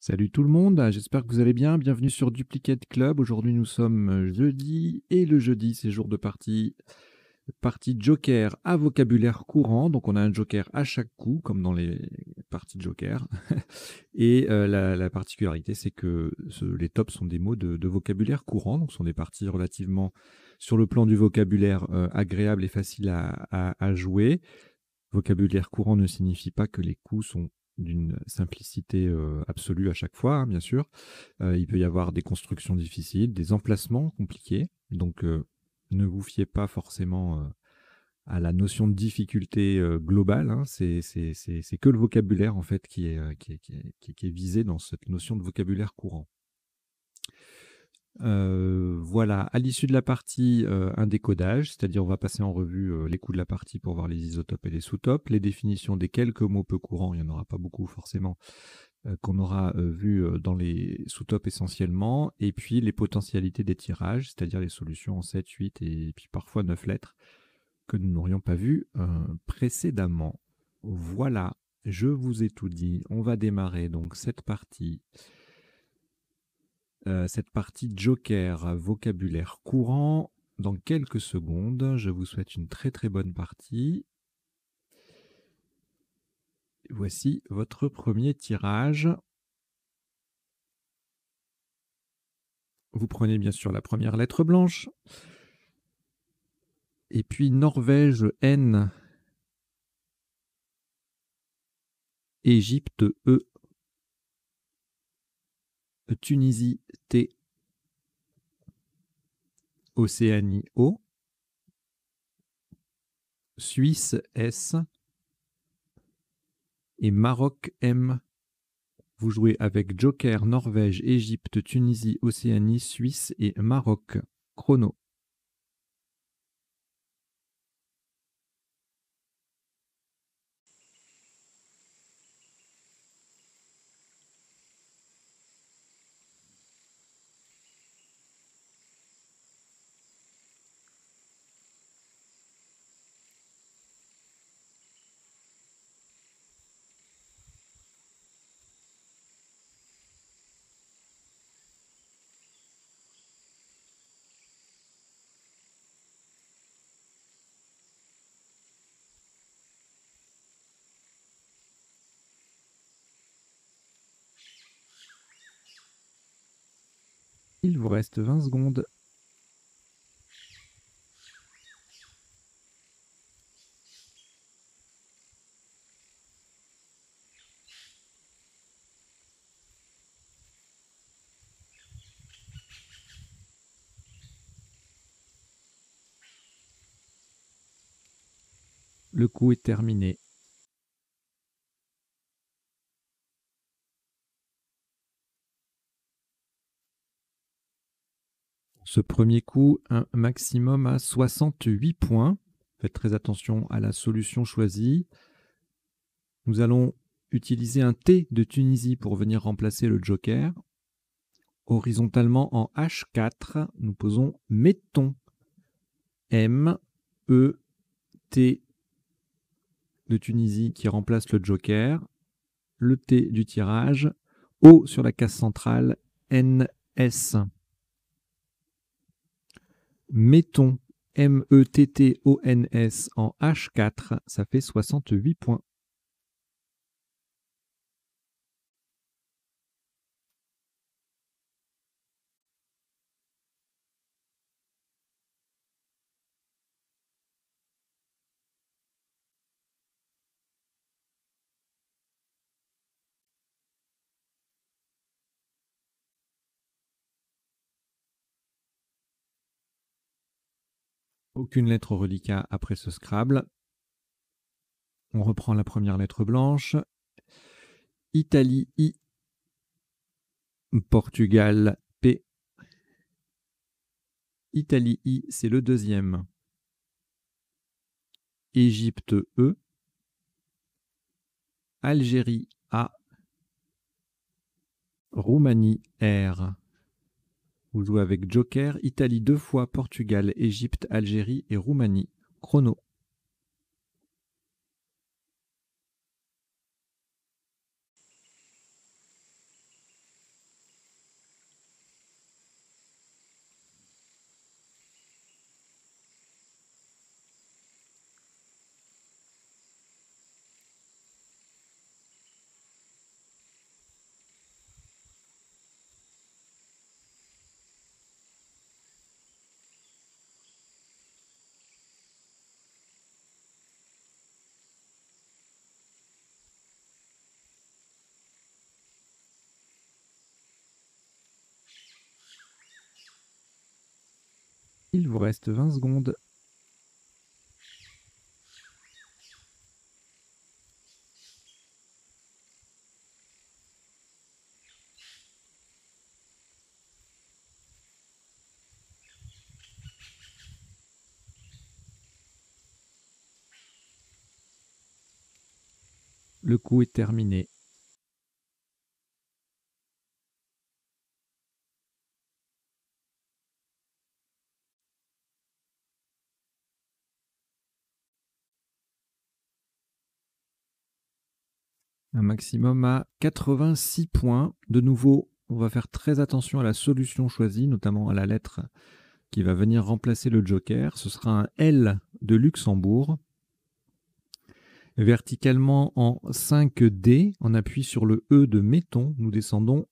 Salut tout le monde, j'espère que vous allez bien. Bienvenue sur Duplicate Club. Aujourd'hui, nous sommes jeudi et le jeudi, c'est jour de partie. Partie joker à vocabulaire courant. Donc, on a un joker à chaque coup, comme dans les parties joker. Et la particularité, c'est que les tops sont des mots de vocabulaire courant. Donc, ce sont des parties relativement, sur le plan du vocabulaire, agréables et faciles à jouer. Vocabulaire courant ne signifie pas que les coups sont d'une simplicité absolue à chaque fois, hein, bien sûr. Il peut y avoir des constructions difficiles, des emplacements compliqués. Donc, ne vous fiez pas forcément à la notion de difficulté globale. Hein. C'est que le vocabulaire, en fait, qui est visé dans cette notion de vocabulaire courant. Voilà, à l'issue de la partie, un décodage, c'est-à-dire on va passer en revue les coups de la partie pour voir les isotopes et les sous-topes, les définitions des quelques mots peu courants, il n'y en aura pas beaucoup forcément, qu'on aura vus dans les sous-topes essentiellement, et puis les potentialités des tirages, c'est-à-dire les solutions en 7, 8 et puis parfois 9 lettres que nous n'aurions pas vues précédemment. Voilà, je vous ai tout dit. On va démarrer donc cette partie joker vocabulaire courant dans quelques secondes. Je vous souhaite une très très bonne partie. Voici votre premier tirage. Vous prenez bien sûr la première lettre blanche. Et puis Norvège N, Égypte E, Tunisie T, Océanie O, Suisse S et Maroc M. Vous jouez avec Joker, Norvège, Égypte, Tunisie, Océanie, Suisse et Maroc. Chrono. Il vous reste 20 secondes. Le coup est terminé. Ce premier coup, un maximum à 68 points. Faites très attention à la solution choisie. Nous allons utiliser un T de Tunisie pour venir remplacer le joker. Horizontalement en H4, nous posons mettons. M, E, T de Tunisie qui remplace le joker. Le T du tirage. O sur la case centrale. N, S. Mettons METTONS en H4, ça fait 68 points. Aucune lettre reliquat après ce Scrabble. On reprend la première lettre blanche. Italie I. Portugal P. Italie I, c'est le deuxième. Égypte E. Algérie A. Roumanie R. Vous jouez avec Joker, Italie 2 fois, Portugal, Égypte, Algérie et Roumanie. Chrono. Il vous reste 20 secondes. Le coup est terminé. Un maximum à 86 points. De nouveau, on va faire très attention à la solution choisie, notamment à la lettre qui va venir remplacer le joker. Ce sera un L de Luxembourg. Verticalement en 5D, on appuie sur le E de Metton. Nous descendons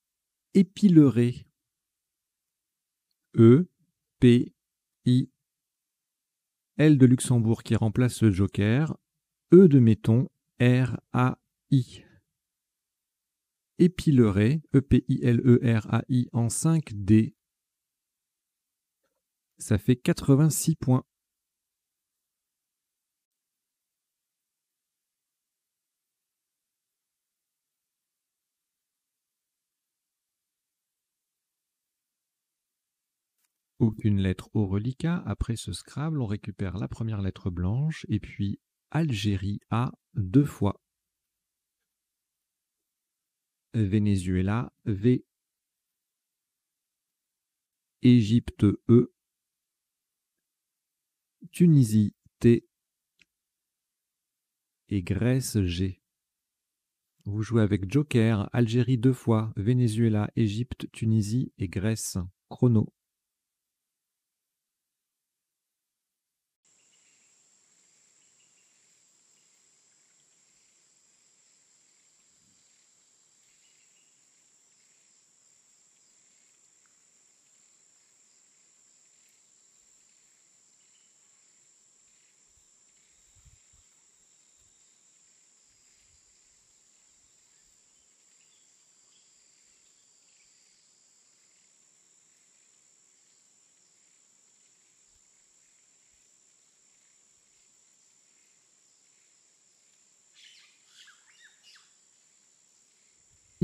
épileuré. E, P, I, L de Luxembourg qui remplace le joker. E de Metton, R, A, I. Épileuré, E-P-I-L-E-R-A-I en 5D. Ça fait 86 points. Aucune lettre au reliquat. Après ce Scrabble, on récupère la première lettre blanche et puis Algérie A 2 fois. Venezuela V. Égypte E. Tunisie T. Et Grèce G. Vous jouez avec Joker, Algérie 2 fois, Venezuela, Égypte, Tunisie et Grèce. Chrono.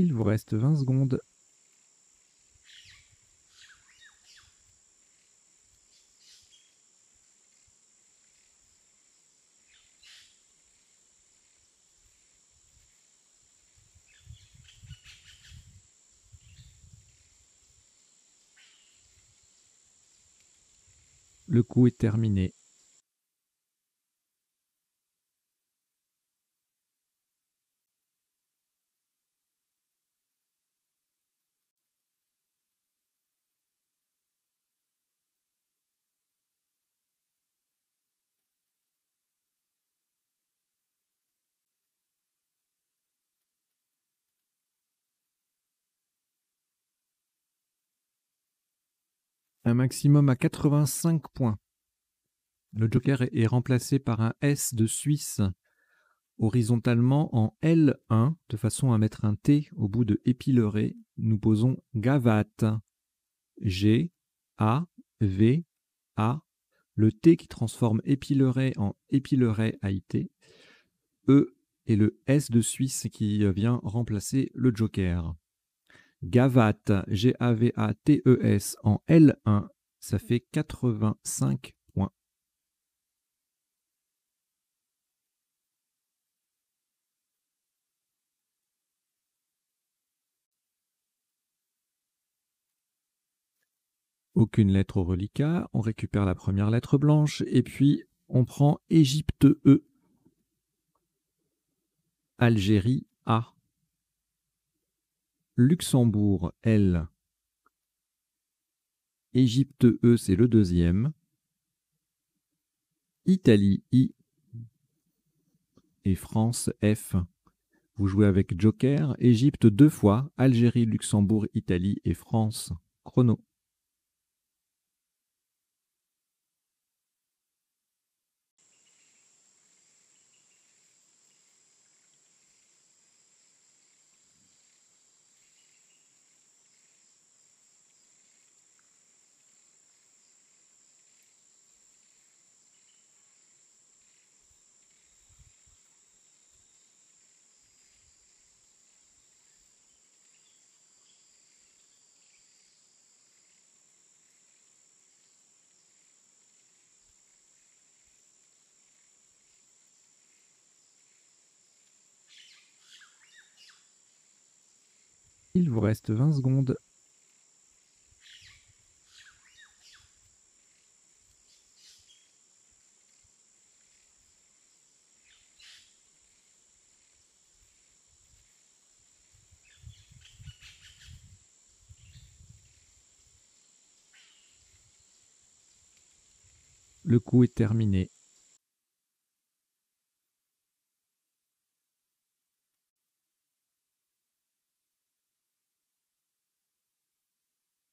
Il vous reste 20 secondes. Le coup est terminé. Un maximum à 85 points. Le joker est remplacé par un S de Suisse horizontalement en L1 de façon à mettre un T au bout de épileuré. Nous posons Gavat. G, A, V, A. Le T qui transforme épileuré en épileuré AIT. E et le S de Suisse qui vient remplacer le joker. Gavat, G-A-V-A-T-E-S en L1, ça fait 85 points. Aucune lettre au reliquat, on récupère la première lettre blanche et puis on prend Égypte E, Algérie A, Luxembourg L, Égypte E c'est le deuxième, Italie I et France F. Vous jouez avec Joker, Égypte 2 fois, Algérie, Luxembourg, Italie et France. Chrono. Il vous reste 20 secondes. Le coup est terminé.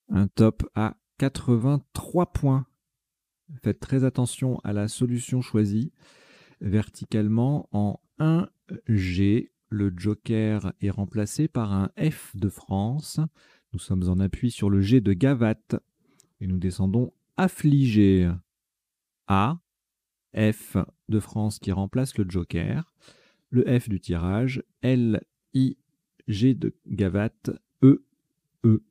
Un top à 83 points. Faites très attention à la solution choisie. Verticalement, en 1G, le joker est remplacé par un F de France. Nous sommes en appui sur le G de Gavatte. Et nous descendons affligé. A, F de France qui remplace le joker. Le F du tirage. L, I, G de Gavatte. E, E.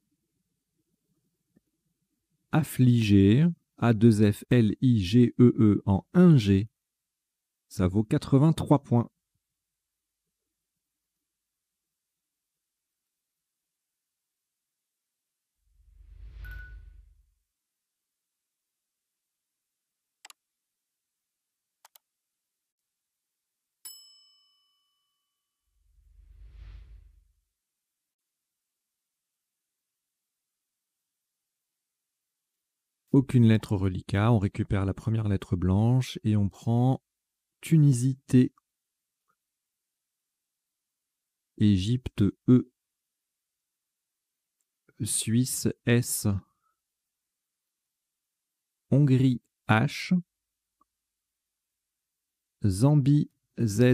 Affligé. A2F, L, I, G, E, E en 1G. Ça vaut 83 points. Aucune lettre reliquat, on récupère la première lettre blanche et on prend Tunisie T, Égypte E, Suisse S, Hongrie H, Zambie Z,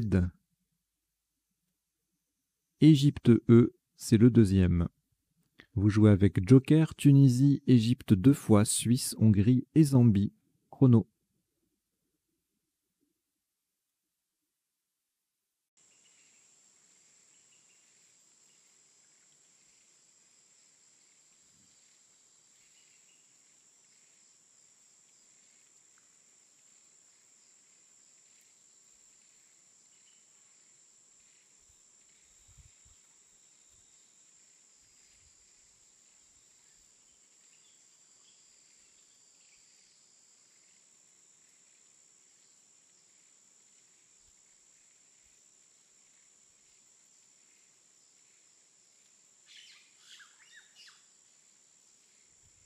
Égypte E, c'est le deuxième. Vous jouez avec Joker, Tunisie, Égypte 2 fois, Suisse, Hongrie et Zambie. Chrono.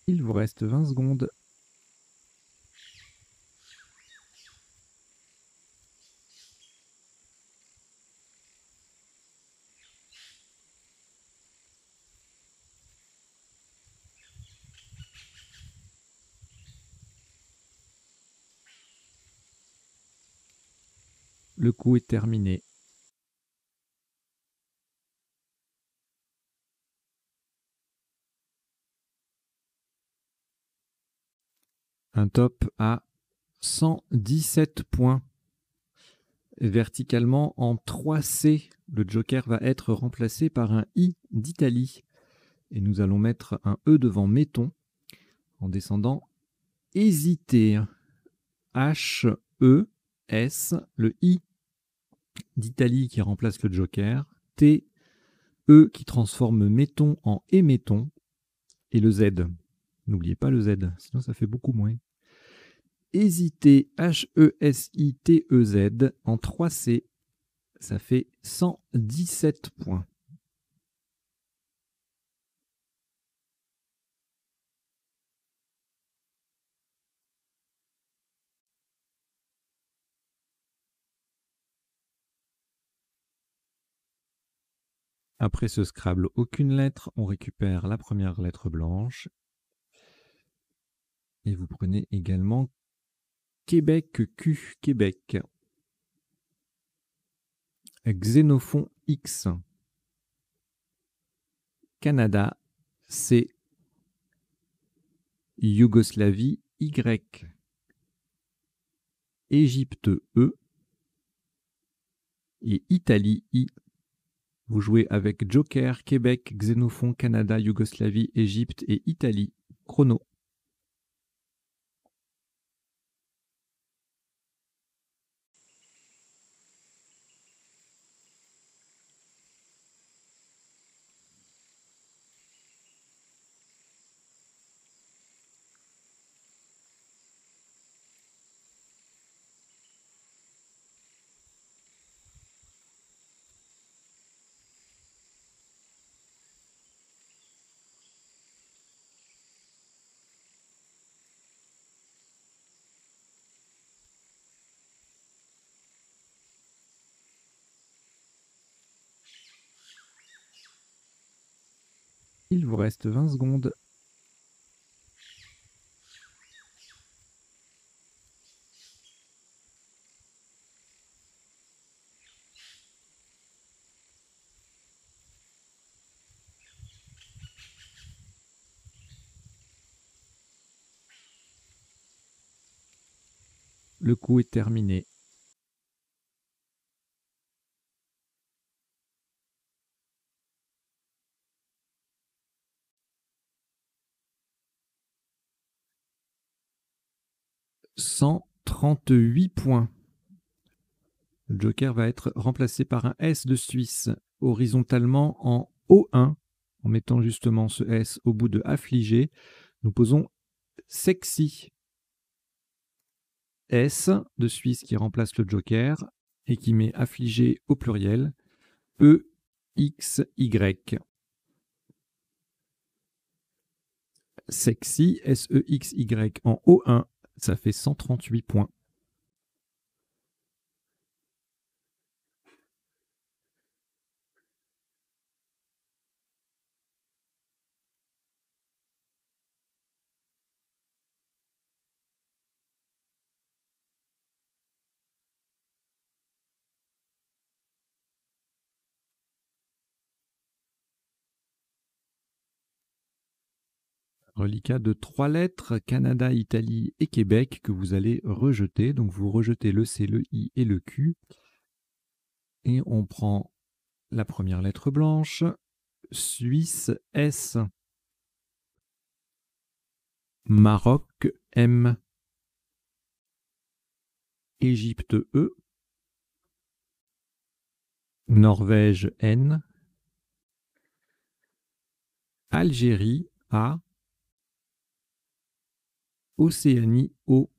Il vous reste 20 secondes. Le coup est terminé. Un top à 117 points. Verticalement, en 3C, le joker va être remplacé par un I d'Italie. Et nous allons mettre un E devant mettons, en descendant hésiter. H, E, S, le I d'Italie qui remplace le joker, T, E qui transforme mettons en émettons, et le Z. N'oubliez pas le Z, sinon ça fait beaucoup moins. Hésiter, H-E-S-I-T-E-Z, en 3C, ça fait 117 points. Après ce Scrabble, aucune lettre, on récupère la première lettre blanche. Et vous prenez également Québec Q, Québec. Xénophon X. Canada C. Yougoslavie Y. Égypte E. Et Italie I. Vous jouez avec Joker, Québec, Xénophon, Canada, Yougoslavie, Égypte et Italie. Chrono. Il vous reste 20 secondes. Le coup est terminé. « 138 points. Le joker va être remplacé par un S de Suisse horizontalement en O1. En mettant justement ce S au bout de affligé, nous posons sexy. S de Suisse qui remplace le joker et qui met affligé au pluriel. E, X, Y. Sexy, S-E-X-Y en O1, ça fait 138 points. Reliquat de 3 lettres, Canada, Italie et Québec, que vous allez rejeter. Donc vous rejetez le C, le I et le Q. Et on prend la première lettre blanche, Suisse, S. Maroc, M. Égypte, E. Norvège, N. Algérie, A. Océanie, O.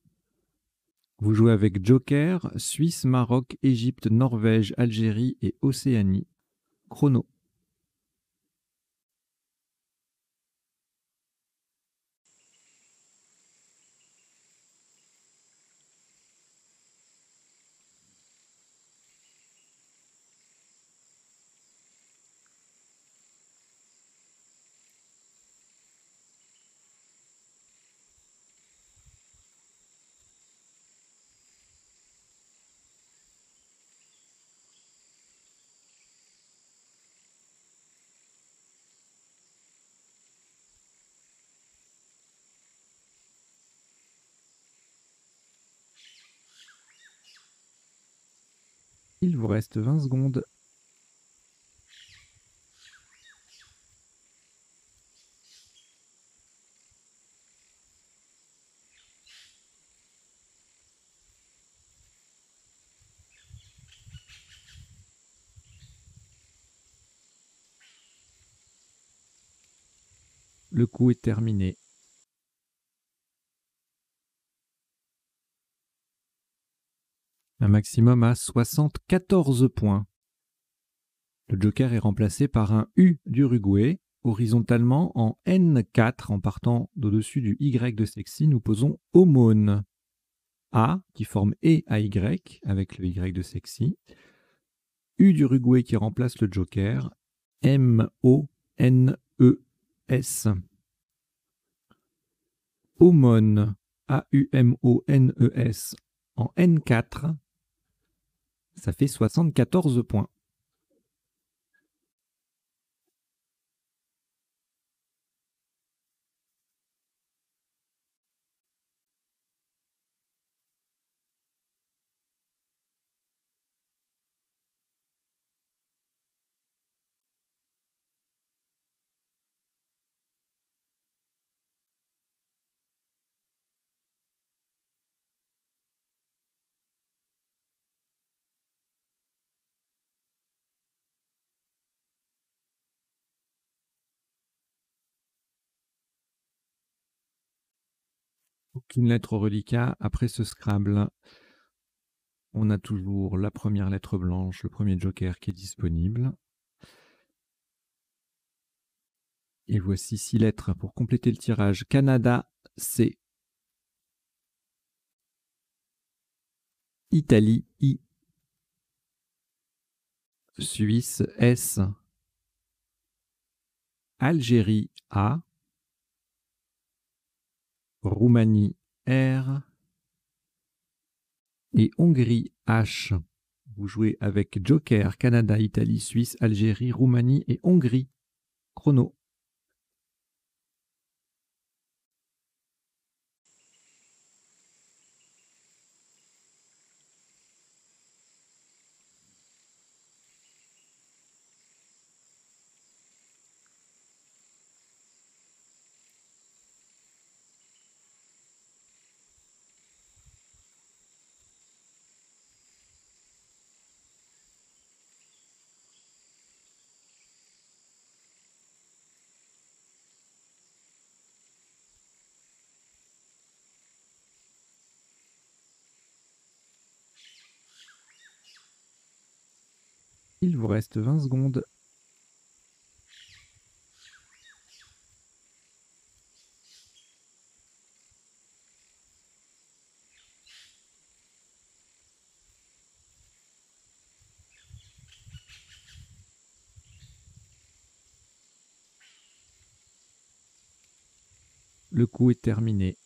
Vous jouez avec Joker, Suisse, Maroc, Égypte, Norvège, Algérie et Océanie. Chrono. Il vous reste 20 secondes. Le coup est terminé. Un maximum à 74 points. Le joker est remplacé par un U d'Uruguay. Horizontalement en N4, en partant d'au-dessus du Y de sexy, nous posons aumône. A qui forme E à Y avec le Y de sexy. U d'Uruguay qui remplace le joker. M-O-N-E-S. Aumône. A-U-M-O-N-E-S en N4. Ça fait 74 points. Aucune lettre au reliquat. Après ce Scrabble, on a toujours la première lettre blanche, le premier joker qui est disponible. Et voici 6 lettres pour compléter le tirage. Canada, C. Italie, I. Suisse, S. Algérie A, Roumanie R et Hongrie H. Vous jouez avec Joker, Canada, Italie, Suisse, Algérie, Roumanie et Hongrie. Chrono. Il vous reste 20 secondes. Le coup est terminé.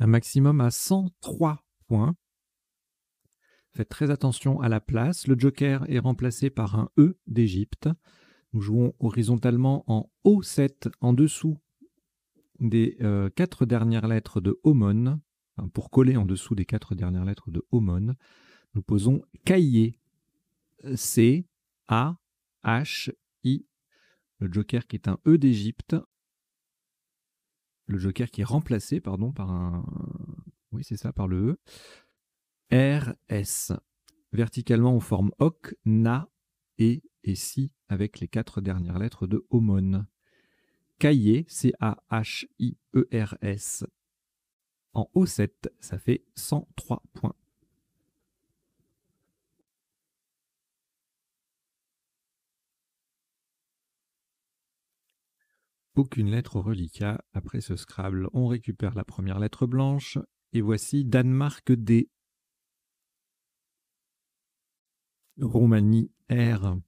Un maximum à 103 points. Faites très attention à la place. Le joker est remplacé par un E d'Égypte. Nous jouons horizontalement en O7 en dessous des 4 dernières lettres de Omon. Enfin, pour coller en dessous des 4 dernières lettres de Omon, nous posons Caillé. C, A, H, I. Le joker qui est un E d'Égypte. Le joker qui est remplacé, pardon, par un... Oui, c'est ça, par le E. R, S. Verticalement, on forme Ok, Na, et Si avec les 4 dernières lettres de Omon. Caillé, C-A-H-I-E-R-S. En O7, ça fait 103 points. Aucune lettre au reliquat. Après ce Scrabble, on récupère la première lettre blanche. Et voici Danemark D. Roumanie R.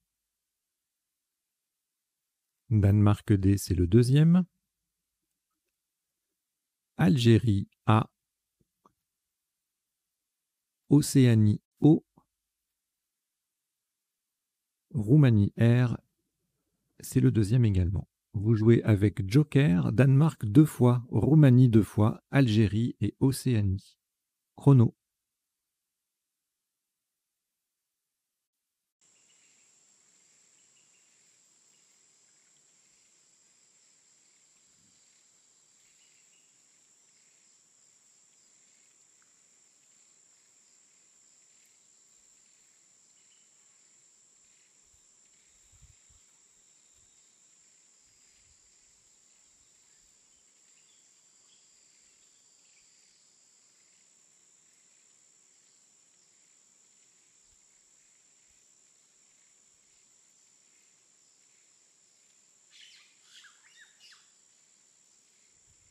Danemark D, c'est le deuxième. Algérie A. Océanie O. Roumanie R, c'est le deuxième également. Vous jouez avec Joker, Danemark 2 fois, Roumanie 2 fois, Algérie et Océanie. Chrono.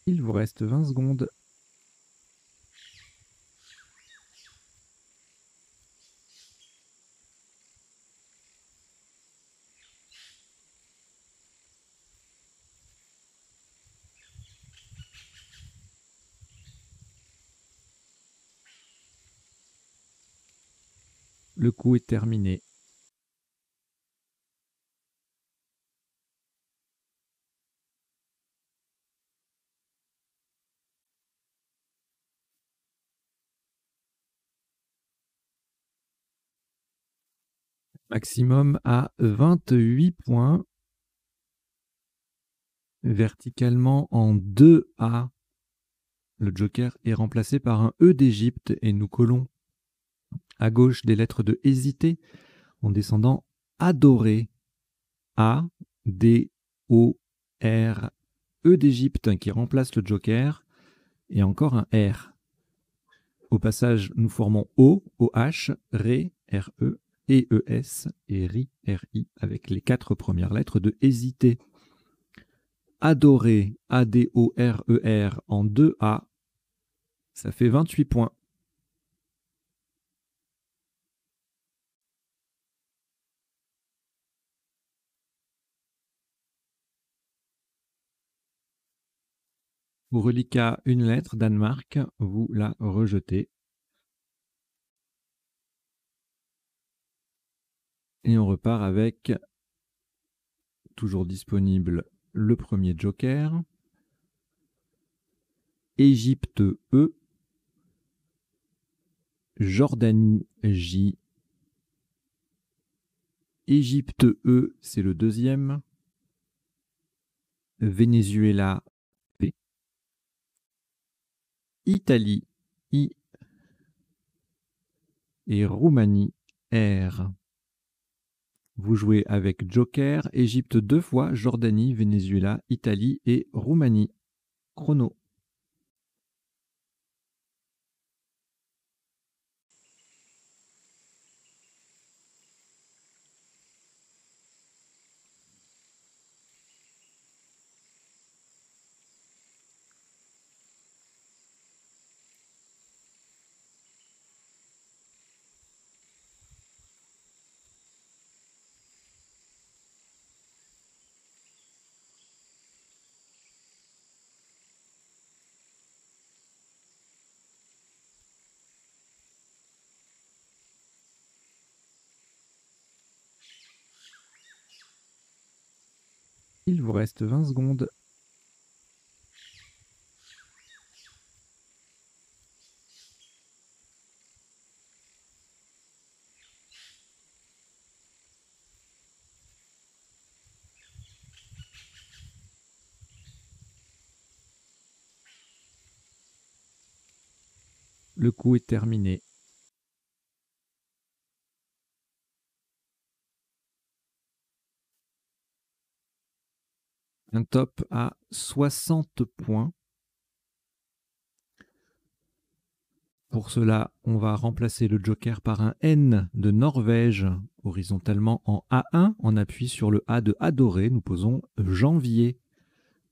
Il vous reste 20 secondes. Le coup est terminé. Maximum à 28 points. Verticalement en 2A. Le joker est remplacé par un E d'Égypte et nous collons à gauche des lettres de hésiter en descendant adorer. A, D, O, R, E d'Égypte qui remplace le joker et encore un R. Au passage, nous formons O, OH, Ré, RE, EES et RI, RI avec les 4 premières lettres de hésiter. Adorer, ADORER en 2A. Ça fait 28 points. Pour reliquat, une lettre, Danemark, vous la rejetez. Et on repart avec, toujours disponible, le premier joker. Égypte E, Jordanie J. Égypte E, c'est le deuxième. Venezuela P. Italie I. Et Roumanie R. Vous jouez avec joker, Égypte 2 fois, Jordanie, Venezuela, Italie et Roumanie. Chrono. Il vous reste 20 secondes. Le coup est terminé. Un top à 60 points. Pour cela, on va remplacer le joker par un N de Norvège, horizontalement en A1. On appuie sur le A de Adoré. Nous posons janvier.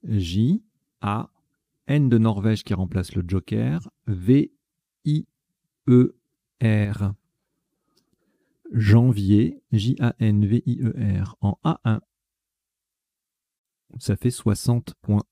J, A, N de Norvège qui remplace le joker. V, I, E, R. Janvier, J-A-N-V-I-E-R en A1. Ça fait 60 points.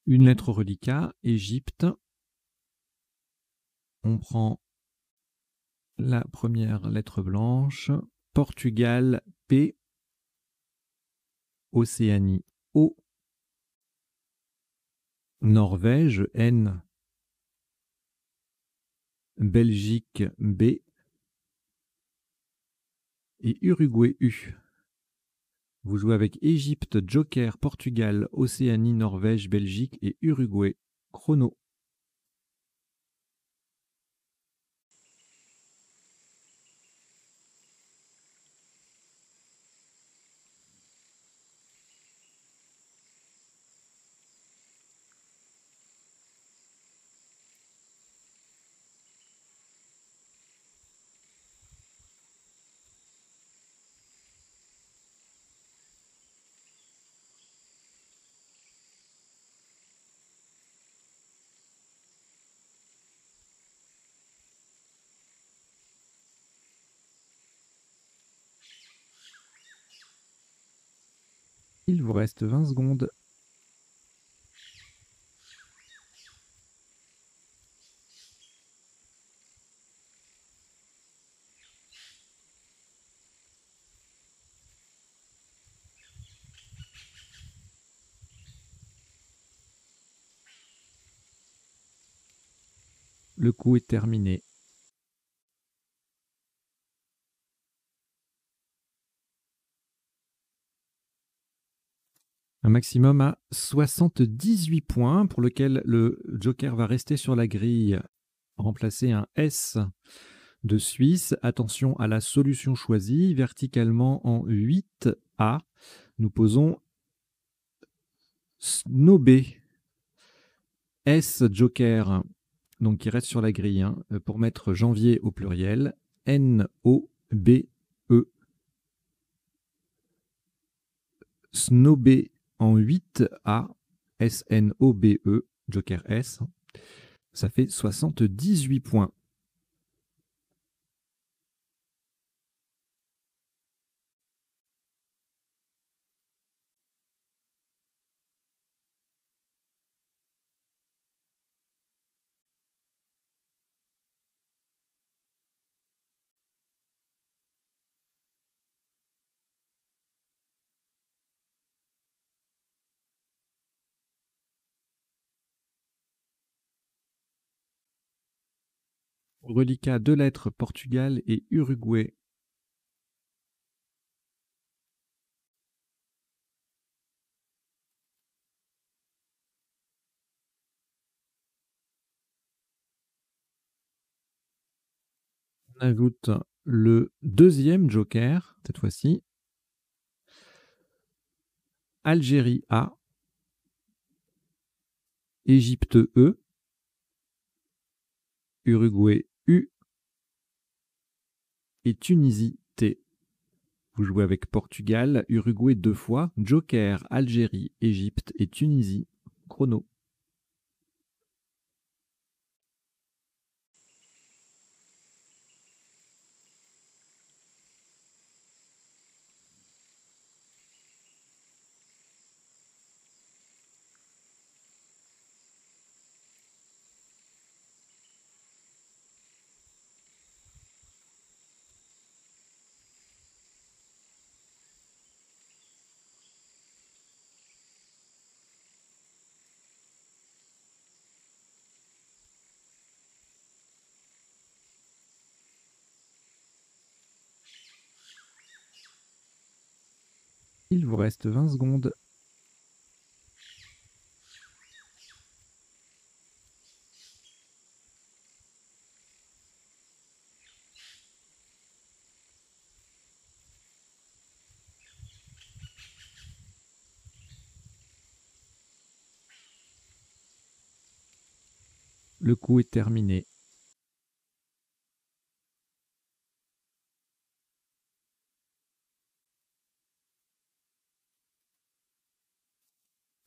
Une lettre reliquat, Égypte. On prend la première lettre blanche. Portugal, P. Océanie, O. Norvège, N. Belgique, B. Et Uruguay, U. Vous jouez avec Égypte, joker, Portugal, Océanie, Norvège, Belgique et Uruguay. Chrono. Il vous reste 20 secondes. Le coup est terminé. Un maximum à 78 points pour lequel le joker va rester sur la grille. Remplacer un S de Suisse. Attention à la solution choisie. Verticalement en 8A, nous posons Snobé. S joker, donc qui reste sur la grille, hein, pour mettre janvier au pluriel. N-O-B-E. Snobé en 8A. S-N-O-B-E. Joker S. Ça fait 78 points. Reliquat, 2 lettres, Portugal et Uruguay. On ajoute le deuxième joker, cette fois-ci. Algérie A. Égypte E. Uruguay U. Et Tunisie T. Vous jouez avec Portugal, Uruguay 2 fois, Joker, Algérie, Égypte et Tunisie. Chrono. Il vous reste 20 secondes. Le coup est terminé.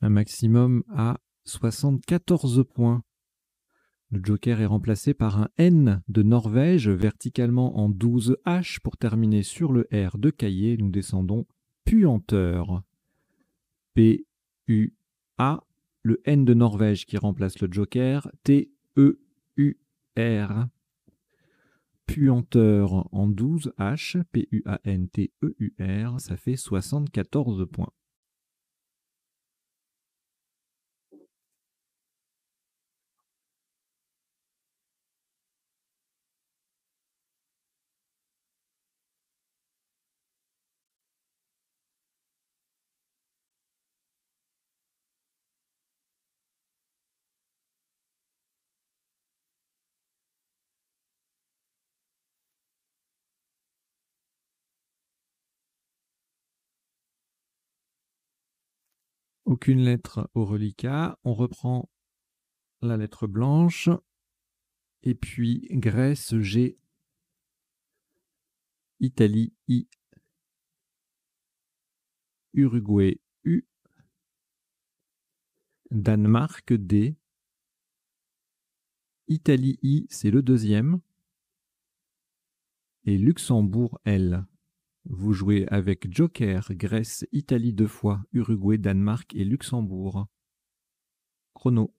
Un maximum à 74 points. Le joker est remplacé par un N de Norvège, verticalement en 12 H pour terminer sur le R de cahier. Nous descendons puanteur. P-U-A, le N de Norvège qui remplace le joker. T-E-U-R. Puanteur en 12 H, P-U-A-N-T-E-U-R, ça fait 74 points. Aucune lettre au reliquat. On reprend la lettre blanche. Et puis Grèce G. Italie I. Uruguay U. Danemark D. Italie I, c'est le deuxième. Et Luxembourg L. Vous jouez avec Joker, Grèce, Italie 2 fois, Uruguay, Danemark et Luxembourg. Chrono.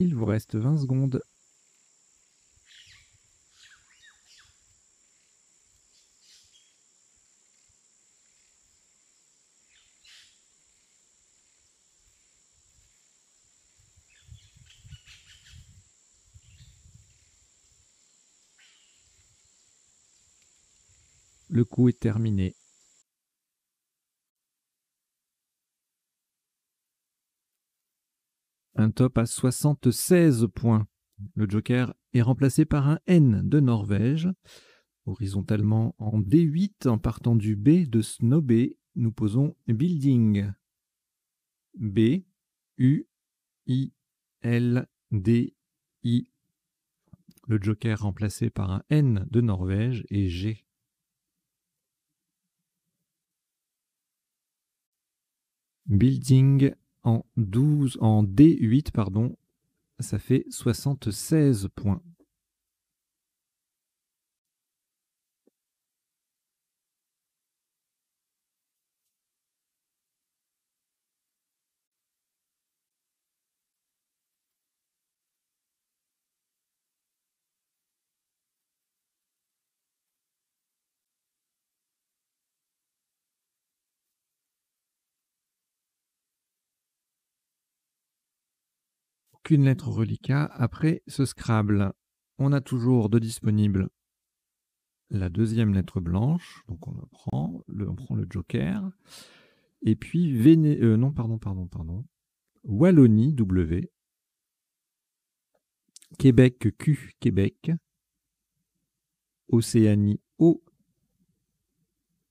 Il vous reste 20 secondes. Le coup est terminé. Un top à 76 points. Le joker est remplacé par un N de Norvège. Horizontalement en D8, en partant du B de Snobé, nous posons Building. B, U, I, L, D, I. Le joker remplacé par un N de Norvège et G. Building en D8, pardon, ça fait 76 points. Aucune lettre reliquat après ce Scrabble. On a toujours de disponible la deuxième lettre blanche, donc on prend le joker. Et puis Wallonie, W. Québec, Q, Québec. Océanie, O.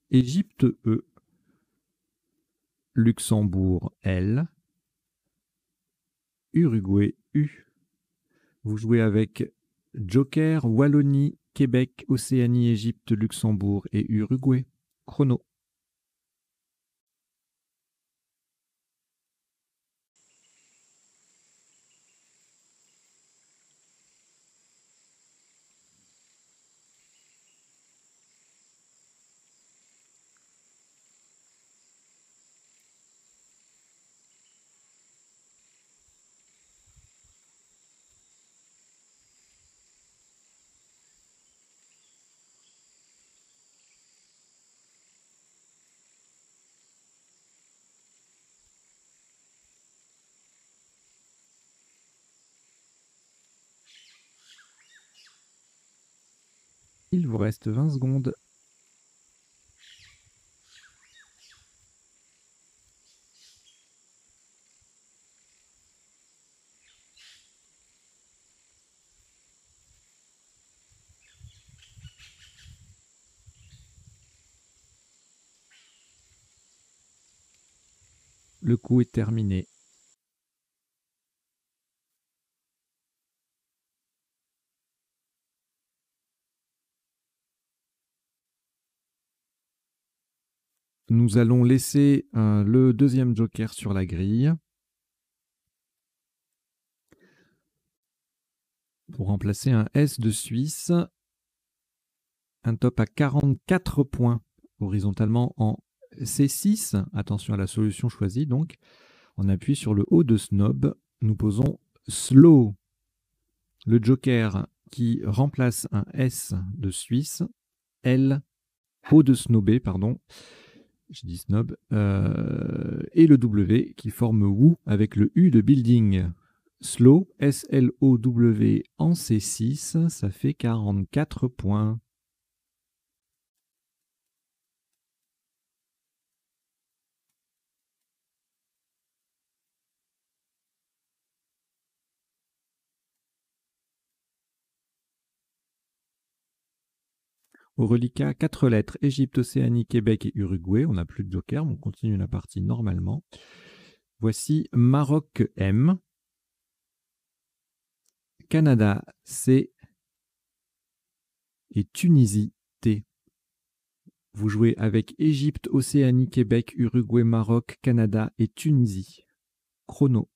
Égypte, E. Luxembourg, L. Uruguay, U. Vous jouez avec Joker, Wallonie, Québec, Océanie, Égypte, Luxembourg et Uruguay. Chrono. Il vous reste 20 secondes. Le coup est terminé. Nous allons laisser le deuxième joker sur la grille pour remplacer un S de Suisse. Un top à 44 points horizontalement en C6. Attention à la solution choisie donc. On appuie sur le haut de Snob. Nous posons Slow. Le joker qui remplace un S de Suisse. L, haut de Snobé, pardon. J'ai dit Snob. Et le W qui forme Woo avec le U de Building. Slow, S-L-O-W en C6, ça fait 44 points. Au reliquat, 4 lettres, Égypte, Océanie, Québec et Uruguay. On n'a plus de joker, on continue la partie normalement. Voici Maroc M, Canada C et Tunisie T. Vous jouez avec Égypte, Océanie, Québec, Uruguay, Maroc, Canada et Tunisie. Chrono.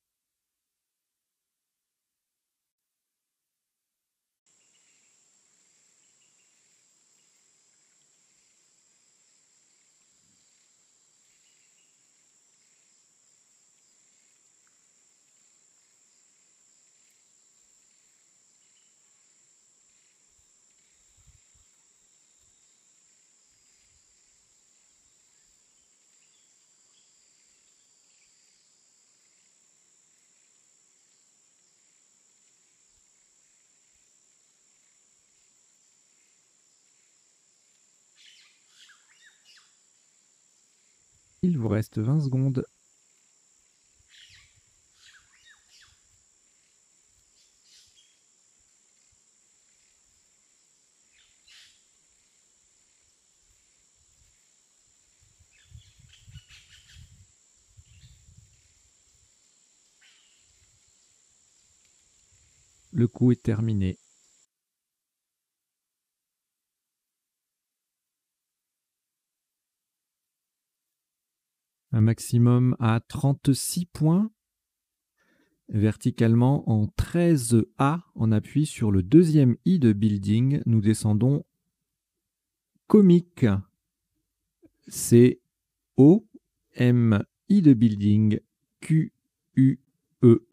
Il vous reste 20 secondes. Le coup est terminé. Un maximum à 36 points. Verticalement en 13A, on appuie sur le deuxième I de building. Nous descendons comique. C-O-M-I de building. Q-U-E.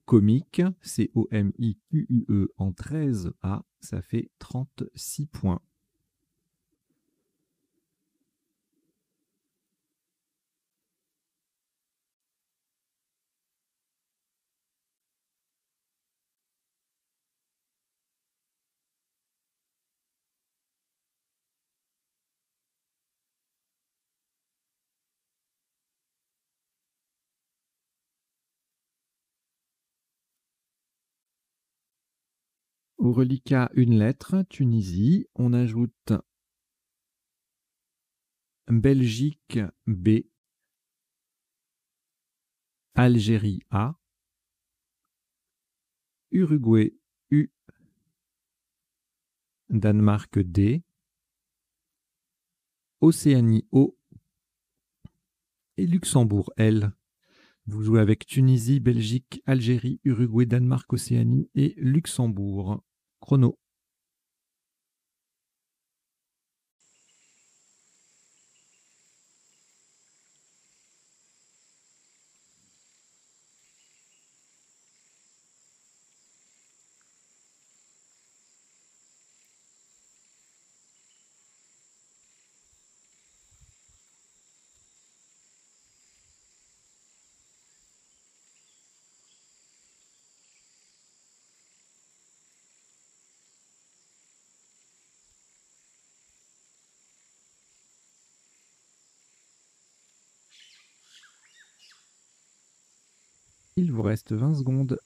Comique. C-O-M-I-Q-U-E en 13A. Ça fait 36 points. Au reliquat, une lettre, Tunisie. On ajoute Belgique B, Algérie A, Uruguay U, Danemark D, Océanie O et Luxembourg L. Vous jouez avec Tunisie, Belgique, Algérie, Uruguay, Danemark, Océanie et Luxembourg. Chrono. Il vous reste 20 secondes.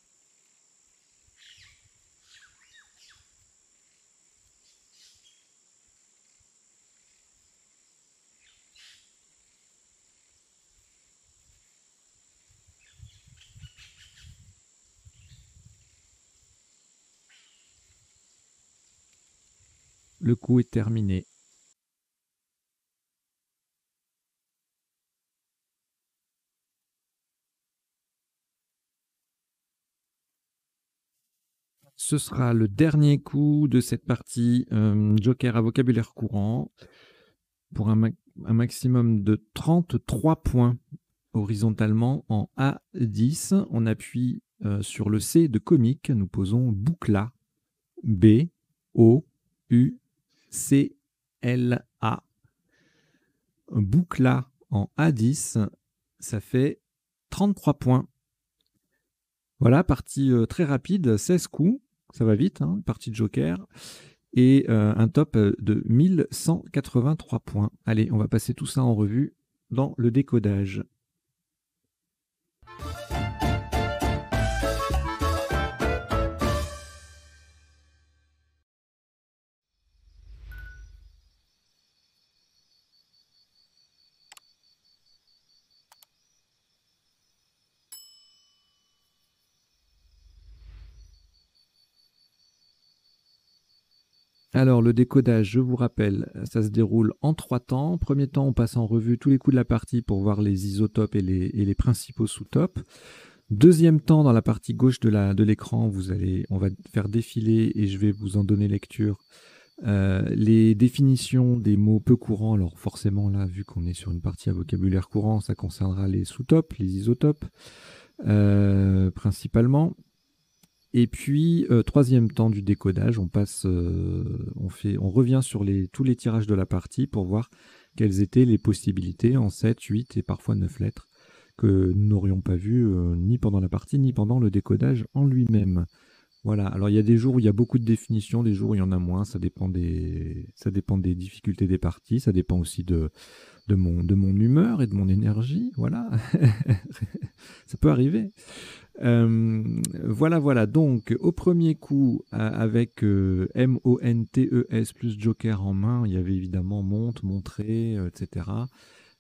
Le coup est terminé. Ce sera le dernier coup de cette partie Joker à vocabulaire courant pour un maximum de 33 points horizontalement en A10. On appuie sur le C de comique. Nous posons boucla. B, O, U, C, L, A. Boucla en A10. Ça fait 33 points. Voilà, partie très rapide, 16 coups. Ça va vite, hein, partie de Joker. Et un top de 1183 points. Allez, on va passer tout ça en revue dans le décodage. Alors, le décodage, je vous rappelle, ça se déroule en 3 temps. Premier temps, on passe en revue tous les coups de la partie pour voir les isotopes et les principaux sous-topes. Deuxième temps, dans la partie gauche de l'écran, on va faire défiler et je vais vous en donner lecture. Les définitions des mots peu courants, alors forcément là, vu qu'on est sur une partie à vocabulaire courant, ça concernera les sous-topes, les isotopes, principalement. Et puis, troisième temps du décodage, on revient sur tous les tirages de la partie pour voir quelles étaient les possibilités en 7, 8 et parfois 9 lettres que nous n'aurions pas vues ni pendant la partie ni pendant le décodage en lui-même. Voilà, alors il y a des jours où il y a beaucoup de définitions, des jours où il y en a moins, ça dépend des difficultés des parties, ça dépend aussi de mon humeur et de mon énergie, voilà. Ça peut arriver. Voilà, voilà. Donc, au premier coup, avec MONTES plus Joker en main, il y avait évidemment monte, montrer, etc.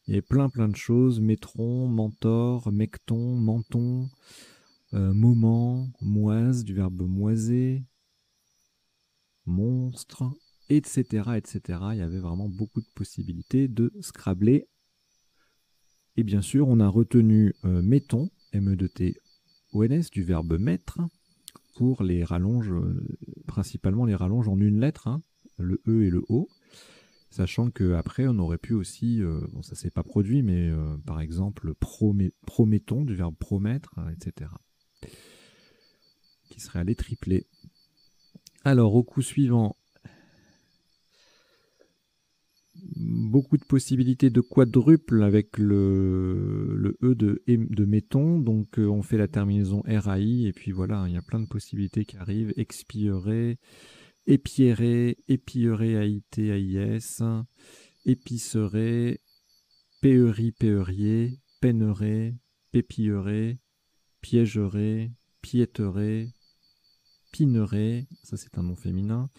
Il y avait plein de choses. Métron, mentor, mecton, menton, moment, moise, du verbe moiser, monstre, etc., etc. Il y avait vraiment beaucoup de possibilités de scrabler. Et bien sûr, on a retenu mettons, MET-ONS, du verbe mettre, pour les rallonges, principalement les rallonges en une lettre, hein, le E et le O, sachant qu'après, on aurait pu aussi, bon, ça s'est pas produit, mais par exemple, promettons, du verbe promettre, etc., qui serait allé tripler. Alors, au coup suivant, beaucoup de possibilités de quadruple avec le E de mettons, donc on fait la terminaison RAI, et puis voilà, il y a plein de possibilités qui arrivent, expierer, épierrer, épierer AIT, AIS, épicerer, péerie, péerier, peinerer, pépillerer, piégerer, piéterer, pinerer, ça c'est un nom féminin,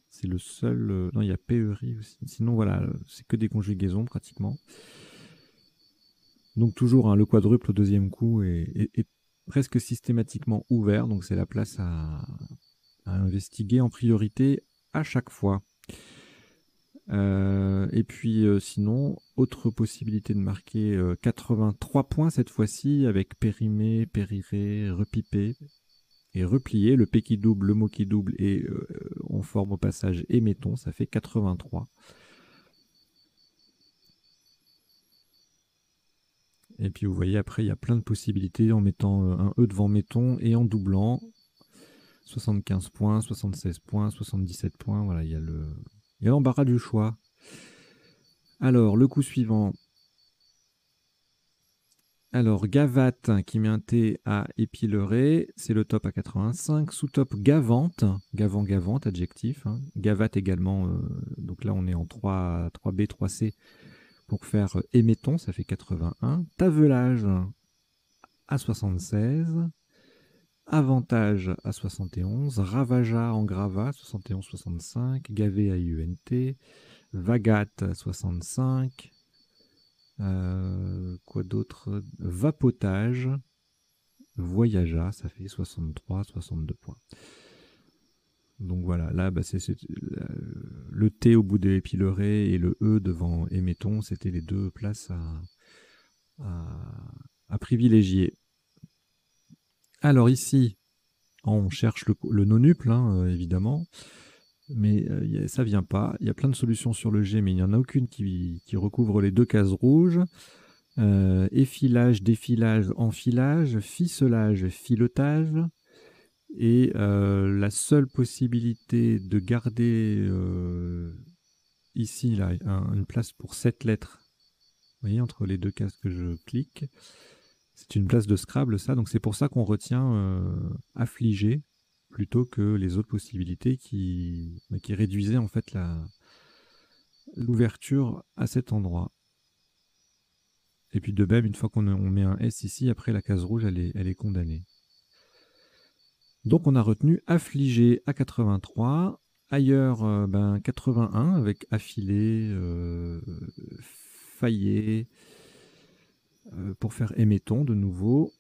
c'est le seul, non il y a péerie aussi, sinon voilà, c'est que des conjugaisons pratiquement. Donc toujours hein, le quadruple au deuxième coup est presque systématiquement ouvert, donc c'est la place à investiguer en priorité à chaque fois. Et puis sinon, autre possibilité de marquer 83 points cette fois-ci avec périmé, périré, repipé et replié. Le P qui double, le mot qui double et on forme au passage émettons, ça fait 83. Et puis vous voyez après, il y a plein de possibilités en mettant un E devant mettons et en doublant. 75 points, 76 points, 77 points, voilà, il y a l'embarras du choix. Alors, le coup suivant. Alors, gavate qui met un T à épilerer, c'est le top à 85. Sous-top gavante, gavante, adjectif. Hein. Gavate également, donc là on est en 3B, 3C pour faire émettons, ça fait 81. Tavelage à 76. Avantage à 71. Ravageat en gravat, 71-65. Gavé à IUNT. Vagate à 65. Quoi d'autre? Vapotage. Voyagea, ça fait 63-62 points. Donc voilà, là, bah, le T au bout de épileré et le E devant émettons, c'était les deux places à privilégier. Alors ici, on cherche le nonuple, hein, évidemment, mais ça vient pas. Il y a plein de solutions sur le G, mais il n'y en a aucune qui recouvre les deux cases rouges. Effilage, défilage, enfilage, ficelage, filetage. Et la seule possibilité de garder ici là, une place pour 7 lettres, vous voyez, entre les deux cases que je clique, c'est une place de Scrabble, ça. Donc c'est pour ça qu'on retient affligé plutôt que les autres possibilités qui réduisaient en fait l'ouverture à cet endroit. Et puis de même, une fois qu'on met un S ici, après la case rouge, elle est condamnée. Donc on a retenu affligé à 83, ailleurs 81 avec affilé, faillé, pour faire émettons de nouveau.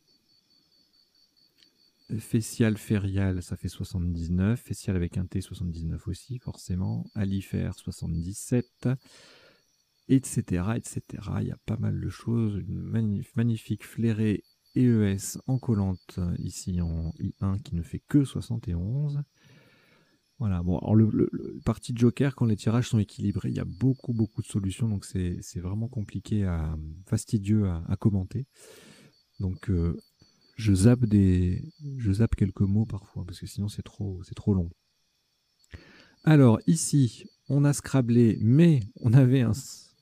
Facial, férial, ça fait 79. Facial avec un T, 79 aussi, forcément. Alifère, 77. Etc., etc. Il y a pas mal de choses. Une magnifique flairée EES en collante, ici en I1, qui ne fait que 71. Voilà, bon, alors le parti de Joker, quand les tirages sont équilibrés, il y a beaucoup de solutions, donc c'est vraiment compliqué, fastidieux à commenter. Donc je zappe quelques mots parfois, parce que sinon c'est trop long. Alors ici, on a scrablé, mais on avait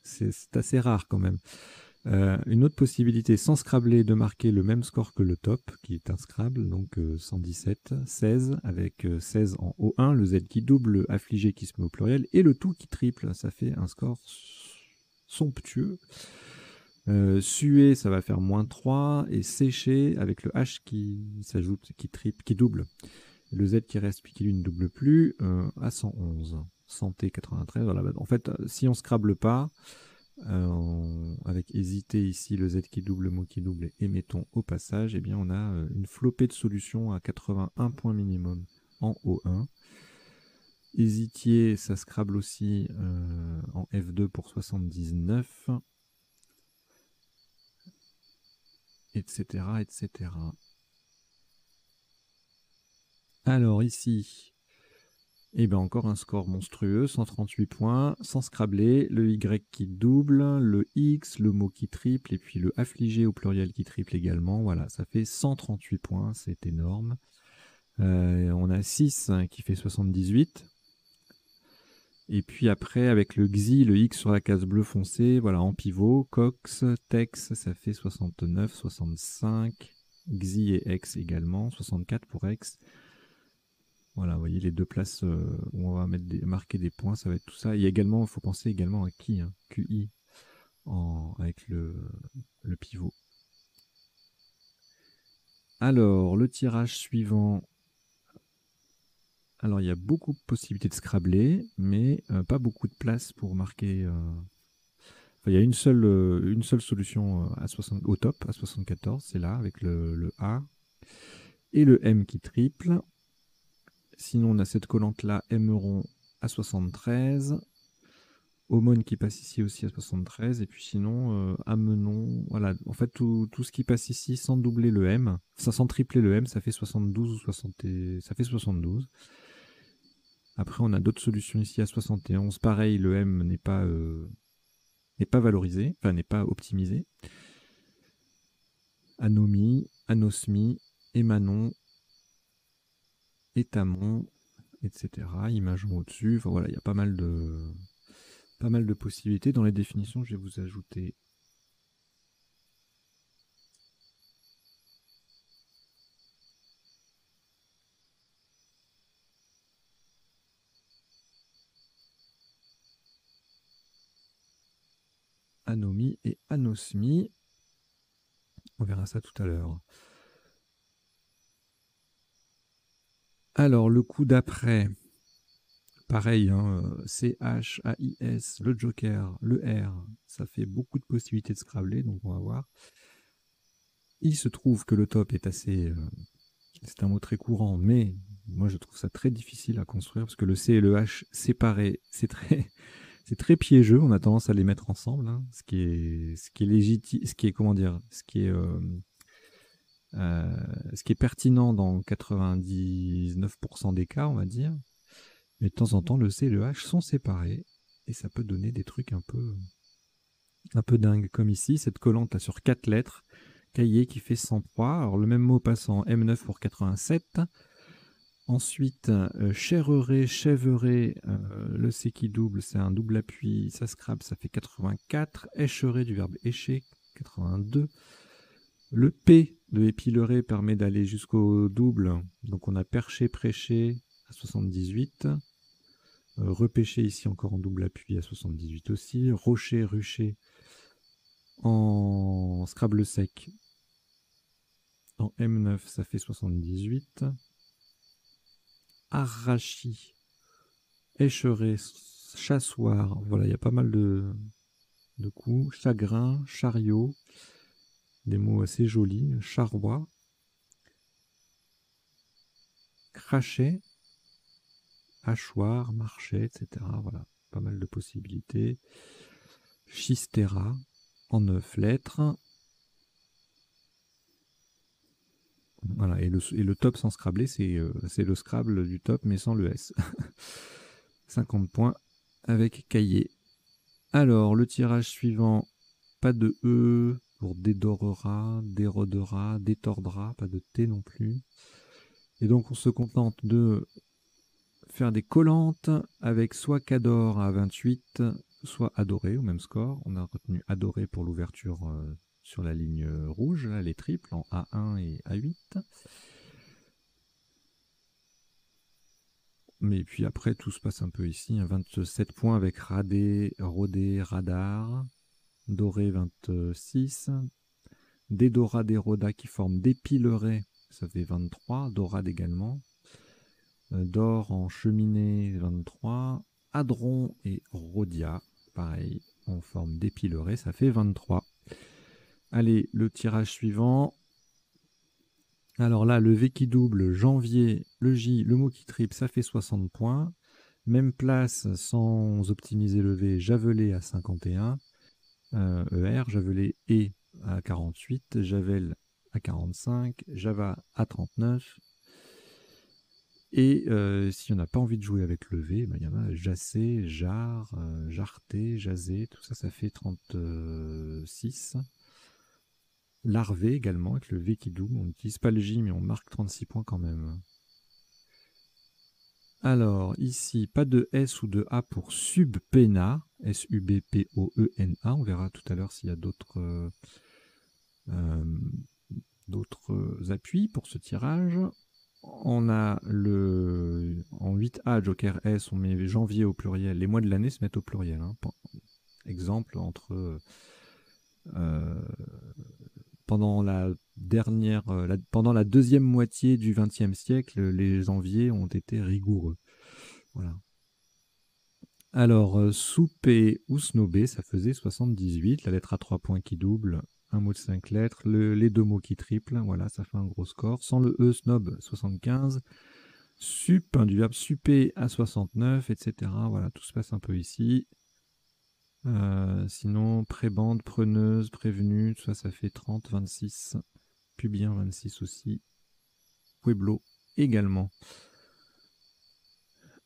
c'est assez rare quand même. Une autre possibilité, sans Scrabble, de marquer le même score que le top, qui est un Scrabble, donc 117, 16, avec 16 en O1, le Z qui double, le affligé qui se met au pluriel, et le tout qui triple. Ça fait un score somptueux. Suer, ça va faire -3, et sécher, avec le H qui s'ajoute, qui double. Et le Z qui reste puis qui lui ne double plus, à 111. Santé 93, voilà. En fait, si on Scrabble pas, avec hésiter ici, le Z qui double, le mot qui double, et mettons au passage, eh bien on a une flopée de solutions à 81 points minimum en O1. Hésitier, ça Scrabble aussi en F2 pour 79, etc., etc. Alors ici, et bien encore un score monstrueux, 138 points, sans Scrabbler, le Y qui double, le X, le mot qui triple, et puis le affligé au pluriel qui triple également. Voilà, ça fait 138 points, c'est énorme. On a 6 qui fait 78. Et puis après, avec le XI, le X sur la case bleu foncé, voilà, en pivot, Cox, Tex, ça fait 69, 65, XI et X également, 64 pour X. Voilà, vous voyez les deux places où on va marquer des points, ça va être tout ça. Il y a également, il faut penser également à qui, hein, QI, avec le pivot. Alors, le tirage suivant. Alors, il y a beaucoup de possibilités de Scrabbler, mais pas beaucoup de place pour marquer. Enfin, il y a une seule solution au top, à 74, c'est là, avec le A et le M qui triple. Sinon, on a cette collante-là, M rond à 73. Aumône qui passe ici aussi à 73. Et puis sinon, amenons. Voilà, en fait, tout ce qui passe ici sans doubler le M, sans tripler le M, ça fait 72 ou 60. Ça fait 72. Après, on a d'autres solutions ici à 71. Pareil, le M n'est pas valorisé, enfin n'est pas optimisé. Anomie, anosmie, émanon, étamon, etc. Imageons au-dessus. Enfin voilà, il y a pas mal de possibilités. Dans les définitions, je vais vous ajouter anomie et anosmie. On verra ça tout à l'heure. Alors, le coup d'après, pareil, hein, CH, AIS, le Joker, le R, ça fait beaucoup de possibilités de Scrabbler, donc on va voir. Il se trouve que le top est assez... c'est un mot très courant, mais moi je trouve ça très difficile à construire, parce que le C et le H séparés, c'est très piégeux, on a tendance à les mettre ensemble, hein, ce qui est légitime, ce qui est, comment dire, ce qui est pertinent dans 99% des cas, on va dire. Mais de temps en temps, le C et le H sont séparés, et ça peut donner des trucs un peu dingues, comme ici, cette collante là sur 4 lettres, cahier qui fait 103, alors le même mot passe en M9 pour 87. Ensuite, chèvrer, le C qui double, c'est un double appui, ça Scrabble, ça fait 84. Écherer du verbe écher, 82. Le P de épilerer permet d'aller jusqu'au double, donc on a perché, prêché à 78. Repêcher ici encore en double appui à 78 aussi. Rocher, rucher en Scrabble sec en M9, ça fait 78. Arrachi, écherer, chassoir, voilà, il y a pas mal de coups. Chagrin, chariot, des mots assez jolis. Charroi, crachet, hachoir, marché, etc. Voilà, pas mal de possibilités. Chistera, en 9 lettres. Voilà, et le top sans Scrabbler, c'est le Scrabble du top, mais sans le S. 50 points avec cahier. Alors, le tirage suivant, pas de E pour dédorera, dérodera, détordra, pas de T non plus. Et donc, on se contente de faire des collantes avec soit Cador à 28, soit Adoré au même score. On a retenu Adoré pour l'ouverture sur la ligne rouge, là, les triples en A1 et A8. Mais puis après, tout se passe un peu ici. 27 points avec Radé, Rodé, Radar. Doré 26. Dédora, Déroda qui forment des pilerets, ça fait 23. Dorade également. D'or en cheminée 23. Hadron et Rhodia, pareil, on forme des pilerets, ça fait 23. Allez, le tirage suivant. Alors là, le V qui double, janvier, le J, le mot qui triple, ça fait 60 points. Même place, sans optimiser le V, Javelé à 51. ER, Javelé E à 48. Javel à 45. Java à 39. Et si on n'a pas envie de jouer avec le V, il y en a Jassé, Jar, Jarté, Jazé, tout ça, ça fait 36. Larvé également, avec le V qui double. On n'utilise pas le J, mais on marque 36 points quand même. Alors, ici, pas de S ou de A pour Subpena, S-U-B-P-O-E-N-A. On verra tout à l'heure s'il y a d'autres appuis pour ce tirage. On a en 8A, Joker S, on met janvier au pluriel. Les mois de l'année se mettent au pluriel. Hein. Exemple, pendant la deuxième moitié du XXe siècle, les janviers ont été rigoureux. Voilà. Alors, Soupé ou Snobé, ça faisait 78. La lettre à 3 points qui double, un mot de 5 lettres, les deux mots qui triplent, voilà, ça fait un gros score. Sans le E, Snob, 75. Sup, du verbe super à 69, etc. Voilà, tout se passe un peu ici. Sinon, prébande, preneuse, prévenue, tout ça, ça fait 30, 26. Pubien, 26 aussi. Pueblo également.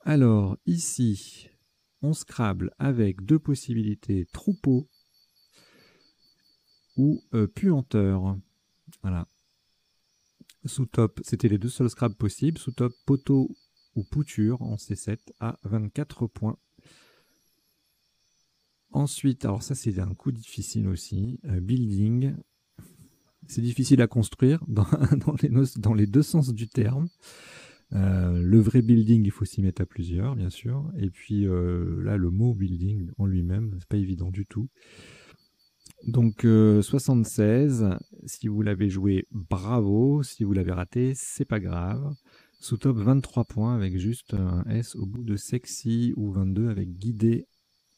Alors, ici, on scrabble avec deux possibilités, troupeau ou puanteur. Voilà. Sous-top, c'était les deux seuls scrabbles possibles. Sous-top, poteau ou pouture en C7 à 24 points. Ensuite, alors ça c'est un coup difficile aussi, building. C'est difficile à construire dans les deux sens du terme. Le vrai building, il faut s'y mettre à plusieurs, bien sûr. Et puis là, le mot building en lui-même, c'est pas évident du tout. Donc 76, si vous l'avez joué, bravo. Si vous l'avez raté, c'est pas grave. Sous top 23 points avec juste un S au bout de sexy ou 22 avec guidé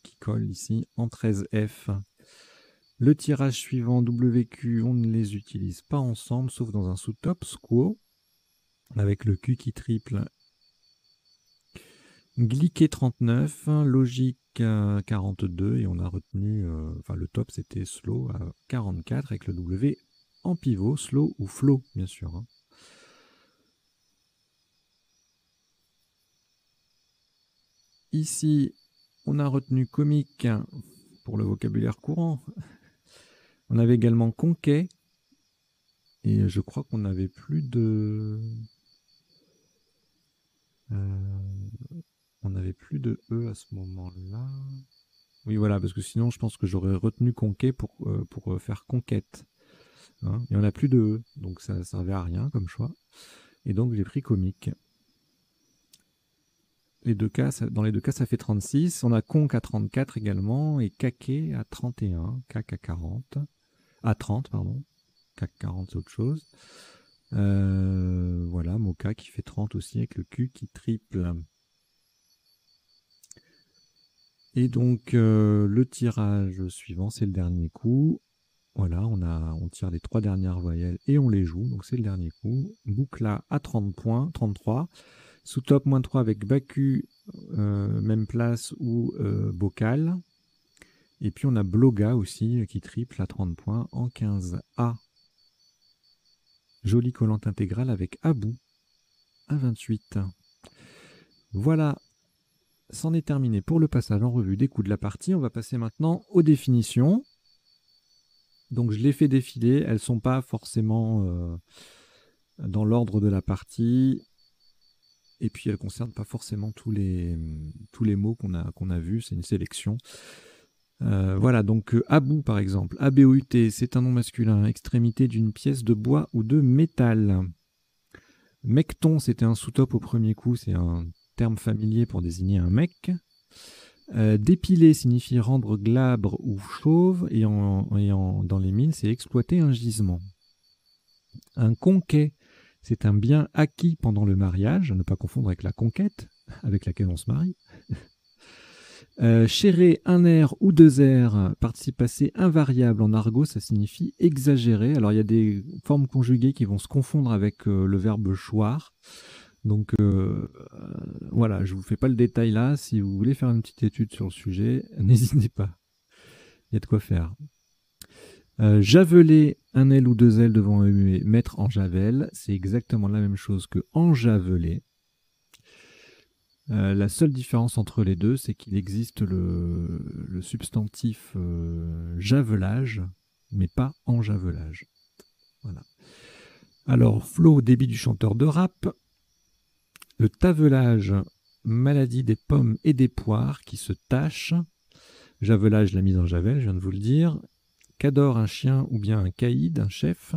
qui colle ici en 13F. Le tirage suivant WQ, on ne les utilise pas ensemble sauf dans un sous-top squo avec le Q qui triple. Gliqué 39, logique 42 et on a retenu, le top c'était slow à 44 avec le W en pivot, slow ou flow bien sûr. Hein. Ici, on a retenu comique pour le vocabulaire courant. On avait également conquet et je crois qu'on n'avait plus de... on n'avait plus de E à ce moment-là. Oui, voilà, parce que sinon, je pense que j'aurais retenu conquet pour faire conquête. Hein. Il n'y en a plus de E, donc ça ne servait à rien comme choix. Et donc, j'ai pris comique. Dans les deux cas, ça fait 36. On a conque à 34 également et caquet à 31. Cac à 40. À 30, pardon. Cac 40, c'est autre chose. Voilà, moka qui fait 30 aussi avec le Q qui triple. Et donc, le tirage suivant, c'est le dernier coup. Voilà, on tire les 3 dernières voyelles et on les joue. Donc, c'est le dernier coup. Boucla à 30 points, 33. Sous top, moins 3 avec Baku, même place ou Bocal. Et puis, on a Bloga aussi qui triple à 30 points en 15A. Jolie collante intégrale avec Abou à 28. Voilà. C'en est terminé pour le passage en revue des coups de la partie. On va passer maintenant aux définitions. Donc je les fais défiler, elles ne sont pas forcément dans l'ordre de la partie. Et puis elle ne concerne pas forcément tous les mots qu'on a vus, c'est une sélection. Voilà, donc Abou par exemple, A-B-O-U-T, c'est un nom masculin, extrémité d'une pièce de bois ou de métal. Mecton, c'était un sous-top au premier coup, c'est un terme familier pour désigner un mec. Dépiler signifie rendre glabre ou chauve, dans les mines, c'est exploiter un gisement. Un conquet, c'est un bien acquis pendant le mariage, à ne pas confondre avec la conquête, avec laquelle on se marie. Chérer, un air ou deux airs, participe passé invariable en argot, ça signifie exagérer. Alors il y a des formes conjuguées qui vont se confondre avec le verbe choir. Donc voilà, je ne vous fais pas le détail là. Si vous voulez faire une petite étude sur le sujet, n'hésitez pas. Il y a de quoi faire. Javeler, un L ou deux L devant un muet, mettre en javel, c'est exactement la même chose que enjaveler. La seule différence entre les deux, c'est qu'il existe le substantif javelage, mais pas enjavelage. Voilà. Alors, flow, débit du chanteur de rap. Le tavelage, maladie des pommes et des poires qui se tachent. Javelage, la mise en javel, je viens de vous le dire. Cador, un chien ou bien un caïd, un chef.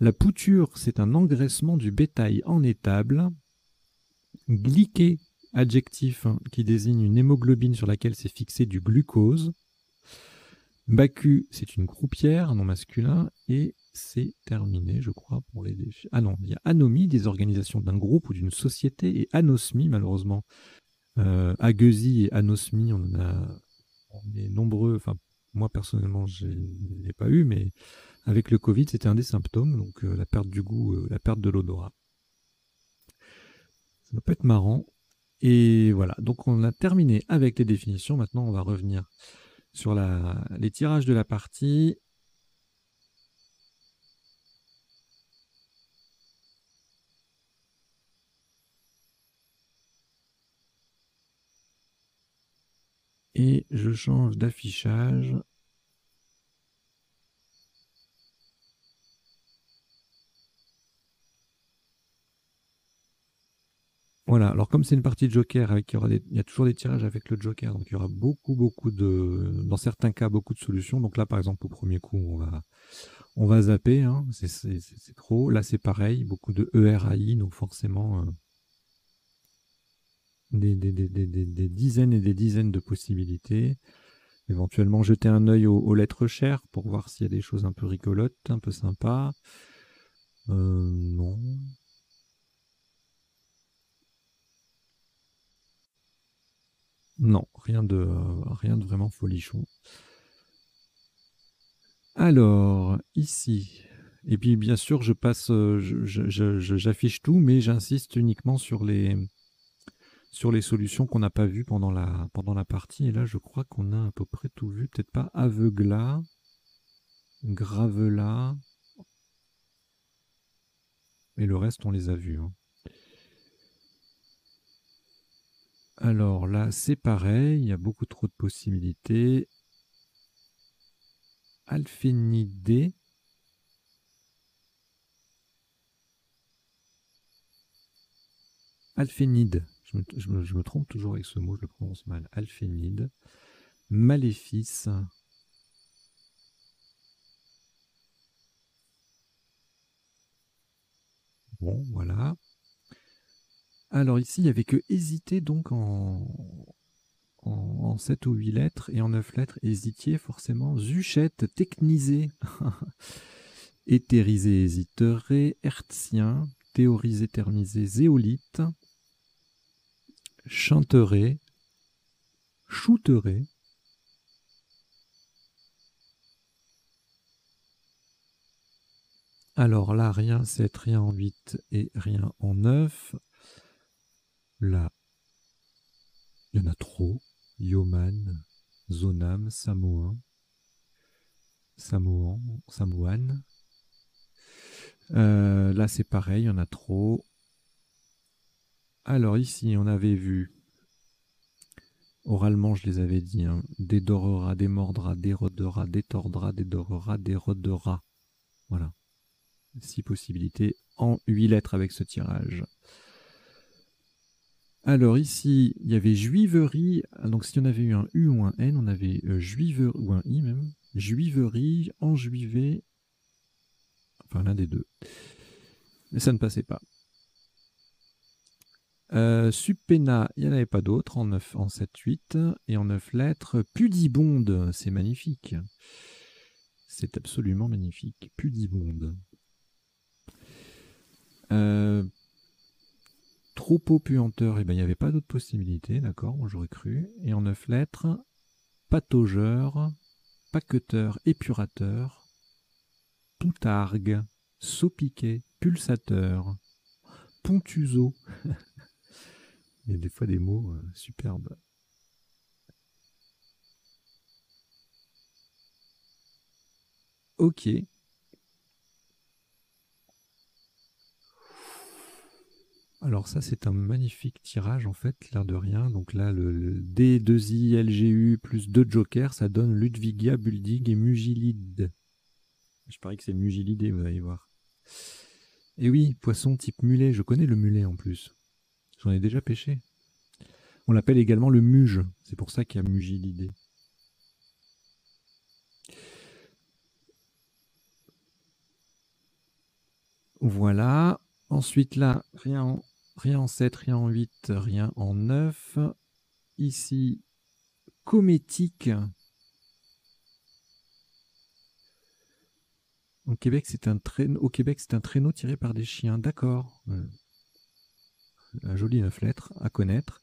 La pouture, c'est un engraissement du bétail en étable. Glyqué, adjectif qui désigne une hémoglobine sur laquelle s'est fixé du glucose. Bacu, c'est une croupière, un nom masculin, et c'est terminé, je crois, pour les défis. Ah non, il y a anomie, des organisations d'un groupe ou d'une société, et anosmie, malheureusement. Aguesie et anosmie, on est nombreux, enfin, moi personnellement, je ne l'ai pas eu, mais avec le Covid, c'était un des symptômes, donc la perte du goût, la perte de l'odorat. Ça peut être marrant. Et voilà, donc on a terminé avec les définitions. Maintenant, on va revenir sur les tirages de la partie. Et je change d'affichage. Voilà, alors comme c'est une partie de Joker, il y a toujours des tirages avec le Joker, donc il y aura beaucoup dans certains cas, beaucoup de solutions. Donc là, par exemple, au premier coup, on va zapper, hein, c'est trop. Là, c'est pareil, beaucoup de ERAI, donc forcément des dizaines et des dizaines de possibilités. Éventuellement, jeter un œil aux lettres chères pour voir s'il y a des choses un peu rigolotes, un peu sympas. Non. Non, rien de vraiment folichon. Alors, ici, et puis bien sûr, je passe, j'affiche tout, mais j'insiste uniquement sur les solutions qu'on n'a pas vues pendant la partie. Et là, je crois qu'on a à peu près tout vu. Peut-être pas aveugla, gravela, et le reste, on les a vus. Hein. Alors là, c'est pareil, il y a beaucoup trop de possibilités. Alphénidé. Alphénide. Je me trompe toujours avec ce mot, je le prononce mal. Alphénide. Maléfice. Bon, voilà. Alors ici, il n'y avait que hésiter donc en 7 ou 8 lettres et en 9 lettres, hésitiez forcément. Zuchette, technisé. Éthérisé, hésiterait. Hertzien, théorisé, thermisé, zéolite. Chanterait. Shooterait. Alors là, rien 7, rien en 8 et rien en 9. Là, il y en a trop. Yoman, Zonam, Samoan, Samoan. Là, c'est pareil, il y en a trop. Alors ici, on avait vu, oralement, je les avais dit, hein, dédorera, démordra, dérodera, détordra, dédorera, dérodera. Voilà. 6 possibilités en 8 lettres avec ce tirage. Alors ici, il y avait juiverie. Donc si on avait eu un U ou un N, on avait juiverie, ou un I même. Juiverie, enjuivé. Enfin, l'un des deux. Mais ça ne passait pas. Suppena, il n'y en avait pas d'autres, en 7, 8. Et en 9 lettres, pudibonde, c'est magnifique. C'est absolument magnifique. Pudibonde. Troupeau puanteur, eh ben, il n'y avait pas d'autre possibilité, d'accord, moi j'aurais cru. Et en 9 lettres, pataugeur, paqueteur, épurateur, poutargue, saupiquet, pulsateur, pontuso. Il y a des fois des mots superbes. Ok. Alors ça, c'est un magnifique tirage, en fait, l'air de rien. Donc là, le D2I, LGU, plus 2 jokers, ça donne Ludvigia, Buldig et Mugilide. Je parie que c'est Mugilide, vous allez voir. Et oui, poisson type mulet, je connais le mulet en plus. J'en ai déjà pêché. On l'appelle également le muge, c'est pour ça qu'il y a Mugilide. Voilà. Ensuite là, rien en 7, rien en 8, rien en 9. Ici, cométique. Au Québec, c'est un traîneau tiré par des chiens. D'accord. Un joli 9 lettres à connaître.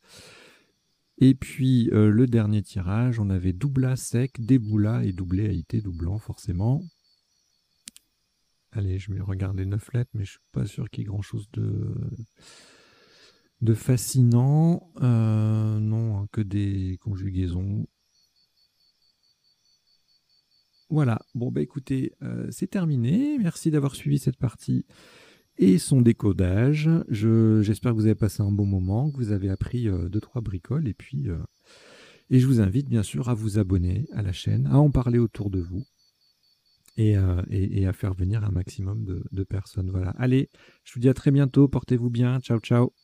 Et puis, le dernier tirage, on avait doubla sec, déboula et doublé a été doublant, forcément. Allez, je vais regarder 9 lettres, mais je suis pas sûr qu'il y ait grand-chose de fascinant. Non, hein, que des conjugaisons. Voilà. Bon, bah écoutez, c'est terminé. Merci d'avoir suivi cette partie et son décodage. J'espère que vous avez passé un bon moment, que vous avez appris 2-3 bricoles. Et puis, et je vous invite bien sûr à vous abonner à la chaîne, à en parler autour de vous. Et à faire venir un maximum de personnes. Voilà. Allez, je vous dis à très bientôt. Portez-vous bien. Ciao, ciao.